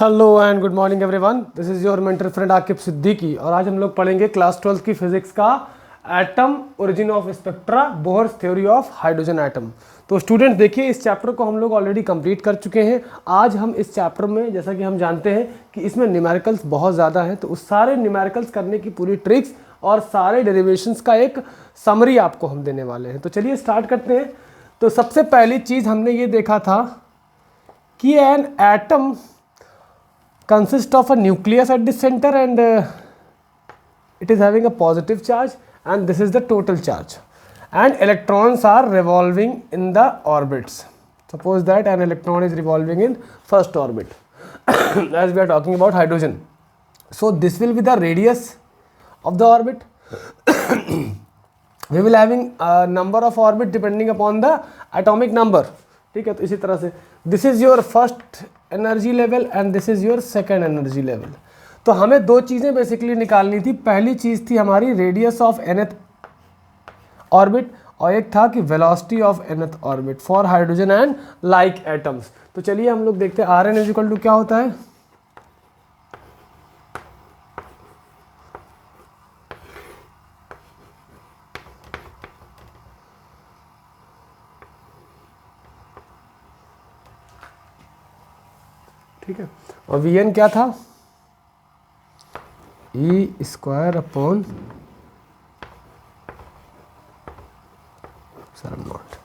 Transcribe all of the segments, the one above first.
Hello and good morning everyone, this is your mentor friend Aqib Siddiqui. और आज हम लोग पढ़ेंगे क्लास 12 की फिजिक्स का atom, origin of spectra, Bohr's theory of hydrogen atom. तो स्टूडेंट देखिए, इस चैप्टर को हम लोग ऑलरेडी कंप्लीट कर चुके हैं। आज हम इस चैप्टर में, जैसा कि हम जानते हैं कि इसमें न्यूमेरिकल्स बहुत ज़्यादा हैं, तो उस सारे न्यूमेरिकल्स करने की पूरी ट्रिक्स और सारे डेरिवेशंस का एक समरी आपको हम देने वाले हैं। तो चलिए स्टार्ट करते हैं। तो सबसे पहली चीज़ हमने ये देखा था कि an atom consists of a nucleus at the center and it is having a positive charge, and this is the total charge, and electrons are revolving in the orbits. Suppose that an electron is revolving in first orbit as we are talking about hydrogen, so this will be the radius of the orbit. We will having a number of orbit depending upon the atomic number. ठीक है, तो इसी तरह से this is your first energy level and this is your second energy level. तो हमें दो चीज़ें बेसिकली निकालनी थी। पहली चीज़ थी हमारी रेडियस ऑफ nth ऑर्बिट, और एक था कि velocity of nth orbit for hydrogen and like atoms. तो चलिए हम लोग देखते हैं R N is equal to क्या होता है। ठीक है, और वी एन क्या था, ई स्क्वायर अपॉन नॉट।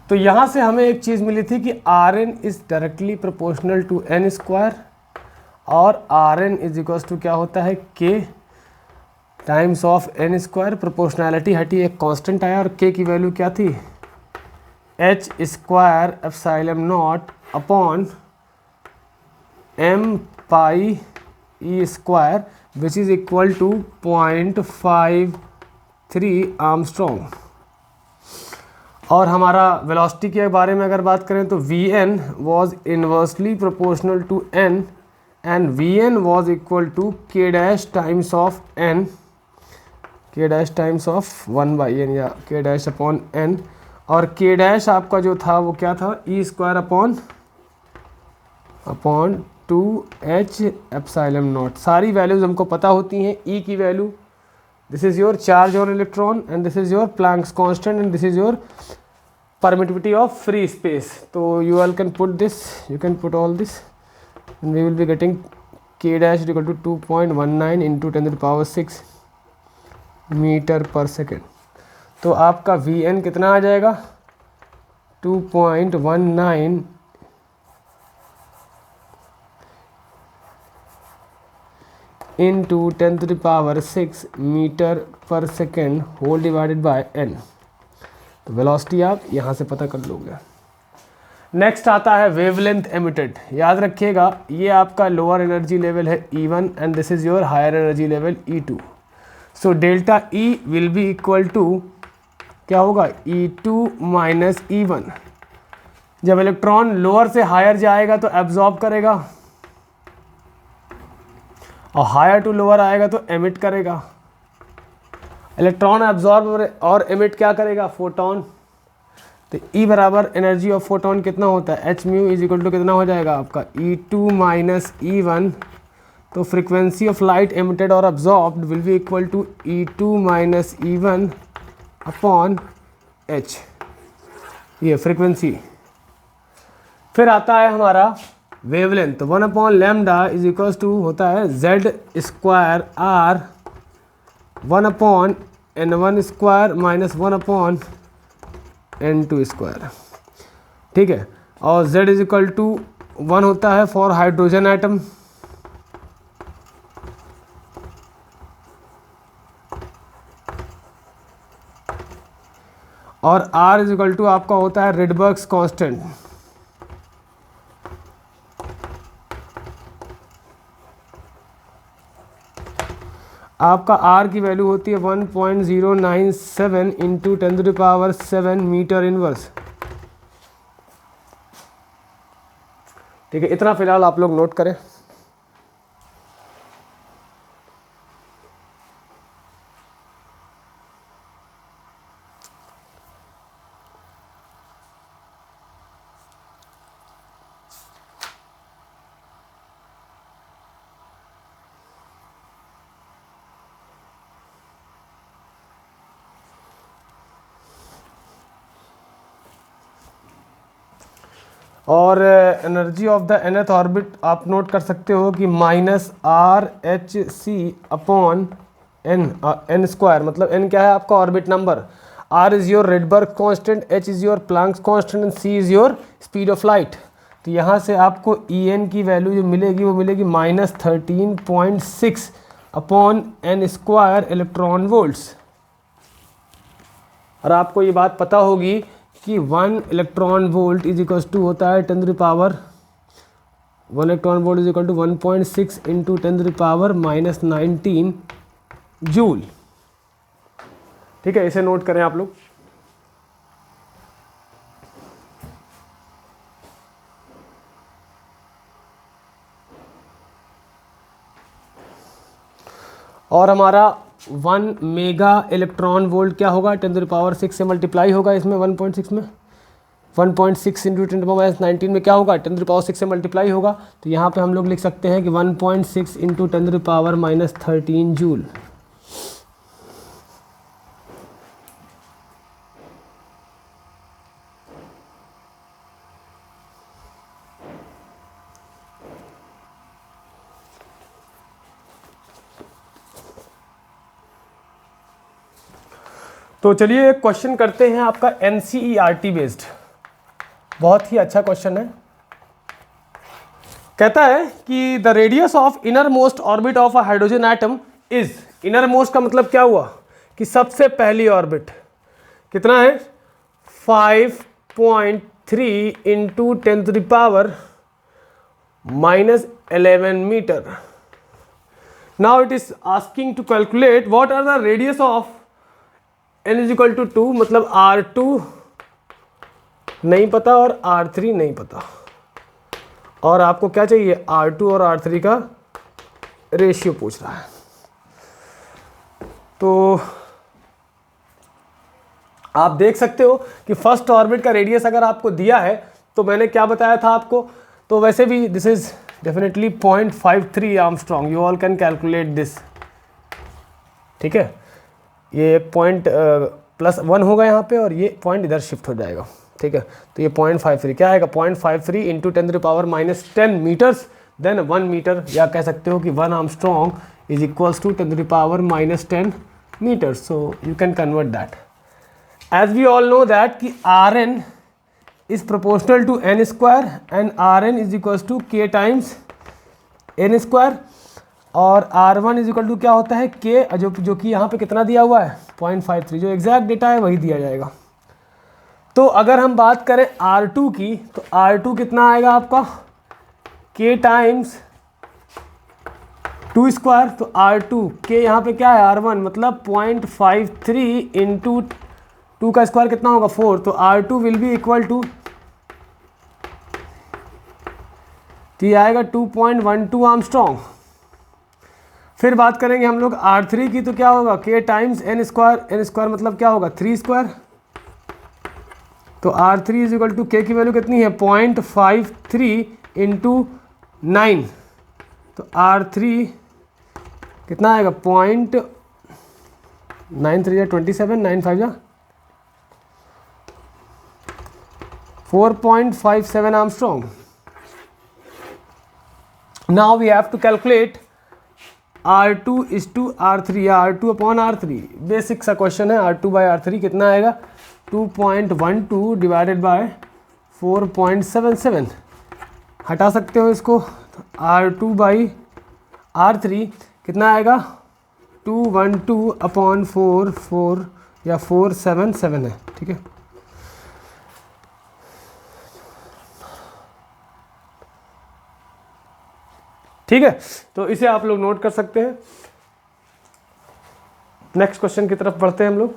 तो यहां से हमें एक चीज मिली थी कि R N is directly proportional to N square, और R N is equal to क्या होता है, K times of N square. Proportionality हटी, एक कांस्टेंट आया, और के की वैल्यू क्या थी, h square epsilon not upon m pi e square which is equal to 0.53 armstrong. और हमारा वेलोसिटी के बारे में अगर बात करें तो V n was inversely proportional to n, and V n was equal to k dash times of n, k dash times of 1/n या के डैश अपॉन एन। और के डैश आपका जो था वो क्या था, E square upon 2h epsilon naught. सारी वैल्यूज हमको पता होती हैं। ई की value, this is your charge on electron, and this is your Planck's constant, and this is your permittivity of free space. तो you all can put this, you can put all this, and we will be getting K dash equal to 2.19 into 10⁶ metre per second. तो आपका V N कितना आ जाएगा, 2.19 into 10⁶ metre per second whole divided by n. तो velocity आप यहाँ से पता कर लोगे। नेक्स्ट आता है वेवलेंथ एमिटेड। याद रखिएगा, ये आपका लोअर एनर्जी लेवल है E1 and this is your higher energy level E2। So delta E will be equal to क्या होगा, E2 माइनस E1। जब इलेक्ट्रॉन लोअर से हायर जाएगा तो एब्जॉर्ब करेगा, और हायर टू लोअर आएगा तो एमिट करेगा। इलेक्ट्रॉन एब्जॉर्ब और एमिट क्या करेगा, फोटोन। तो E बराबर एनर्जी ऑफ फोटोन कितना होता है, h mu is equal to कितना हो जाएगा आपका, E2 माइनस E1। तो फ्रीक्वेंसी ऑफ लाइट एमिटेड और absorbed will be equal to E2 minus E1 upon h, ये फ्रीक्वेंसी। फिर आता है हमारा वेवलेंथ। तो 1 upon lambda is equal to होता है Z square R 1 upon N1 square minus 1 upon N2 square. ठीक है, और Z इज इक्वल टू 1 होता है फॉर हाइड्रोजन एटम, और R इज इक्वल टू आपका होता है रिडबर्ग्स कांस्टेंट। आपका R की वैल्यू होती है 1.097 इंटू 10⁷ मीटर इनवर्स। ठीक है, इतना फिलहाल आप लोग नोट करें। और energy of the nth orbit आप नोट कर सकते हो कि -RHc अपॉन n स्क्वायर, मतलब n क्या है आपका orbit number, R is your Rydberg constant, H is your Planck's constant and C is your speed of light. तो यहाँ से आपको En की वैल्यू जो मिलेगी वो मिलेगी -13.6 upon n square electron volts. और आपको ये बात पता होगी कि 1 electron volt is equal to होता है 10 power 1 electron volt is equal to 1.6 into 10 power -19 joule. ठीक है, इसे नोट करें आप लोग। और हमारा 1 मेगा इलेक्ट्रॉन वोल्ट क्या होगा, 10 पावर 6 से मल्टीप्लाई होगा इसमें 1.6 में, 1.6 इंटू 10 पावर -19 में क्या होगा, 10 पावर 6 से मल्टीप्लाई होगा। तो यहाँ पे हम लोग लिख सकते हैं कि 1.6 इंटू 10 पावर -13 जूल। तो चलिए एक क्वेश्चन करते हैं आपका NCERT बेस्ड, बहुत ही अच्छा क्वेश्चन है। कहता है कि the radius of inner most orbit of a hydrogen atom is, inner most का मतलब क्या हुआ कि सबसे पहली ऑर्बिट कितना है, 5.3 into 10 power -11 metre. Now it is asking to calculate what are the radius of n is equal to 2, मतलब R2 नहीं पता और R3 नहीं पता, और आपको क्या चाहिए, R2 और R3 का रेशियो पूछ रहा है। तो आप देख सकते हो कि फर्स्ट ऑर्बिट का रेडियस अगर आपको दिया है तो मैंने क्या बताया था आपको, तो वैसे भी this is definitely 0.53 Armstrong, you all can calculate this. ठीक है, ये पॉइंट +1 होगा यहाँ पे और ये पॉइंट इधर शिफ्ट हो जाएगा। ठीक है, तो ये 0.53 क्या आएगा, 0.53 into 10 power -10 metres, then 1 metre, या कह सकते हो कि 1 armstrong is equals to 10 power -10 metres. So you can convert that as we all know that कि Rn is proportional to n square and Rn is equals to k times n square, और R1 is equal to क्या होता है k, जो कि यहाँ पे कितना दिया हुआ है 0.53, जो एग्जैक्ट डेटा है वही दिया जाएगा। तो अगर हम बात करें R2 की, तो R2 कितना आएगा आपका k टाइम्स 2 स्क्वायर, तो R2 k यहाँ पे क्या है R1, मतलब 0.53 इंटू 2 का स्क्वायर कितना होगा 4, तो R2 will be equal to, तो ये आएगा 2.12 आर्मस्ट्रॉन्ग। फिर बात करेंगे हम लोग R3 की, तो क्या होगा k टाइम्स n स्क्वायर मतलब क्या होगा 3 स्क्वायर, तो R3 is equal to k की वैल्यू कितनी है 0.53 इंटू 9, तो R3 कितना आएगा 0.93 9 4.57 armstrong. Now we have to calculate R2 is to R3 या R2 अपॉन R3, बेसिक सा क्वेश्चन है। R2 बाई R3 कितना आएगा 2.12 डिवाइडेड बाय 4.77, हटा सकते हो इसको, तो R2 बाई R3 कितना आएगा 212 अपॉन 4 या 477 है। ठीक है, ठीक है, तो इसे आप लोग नोट कर सकते हैं। नेक्स्ट क्वेश्चन की तरफ बढ़ते हैं हम लोग।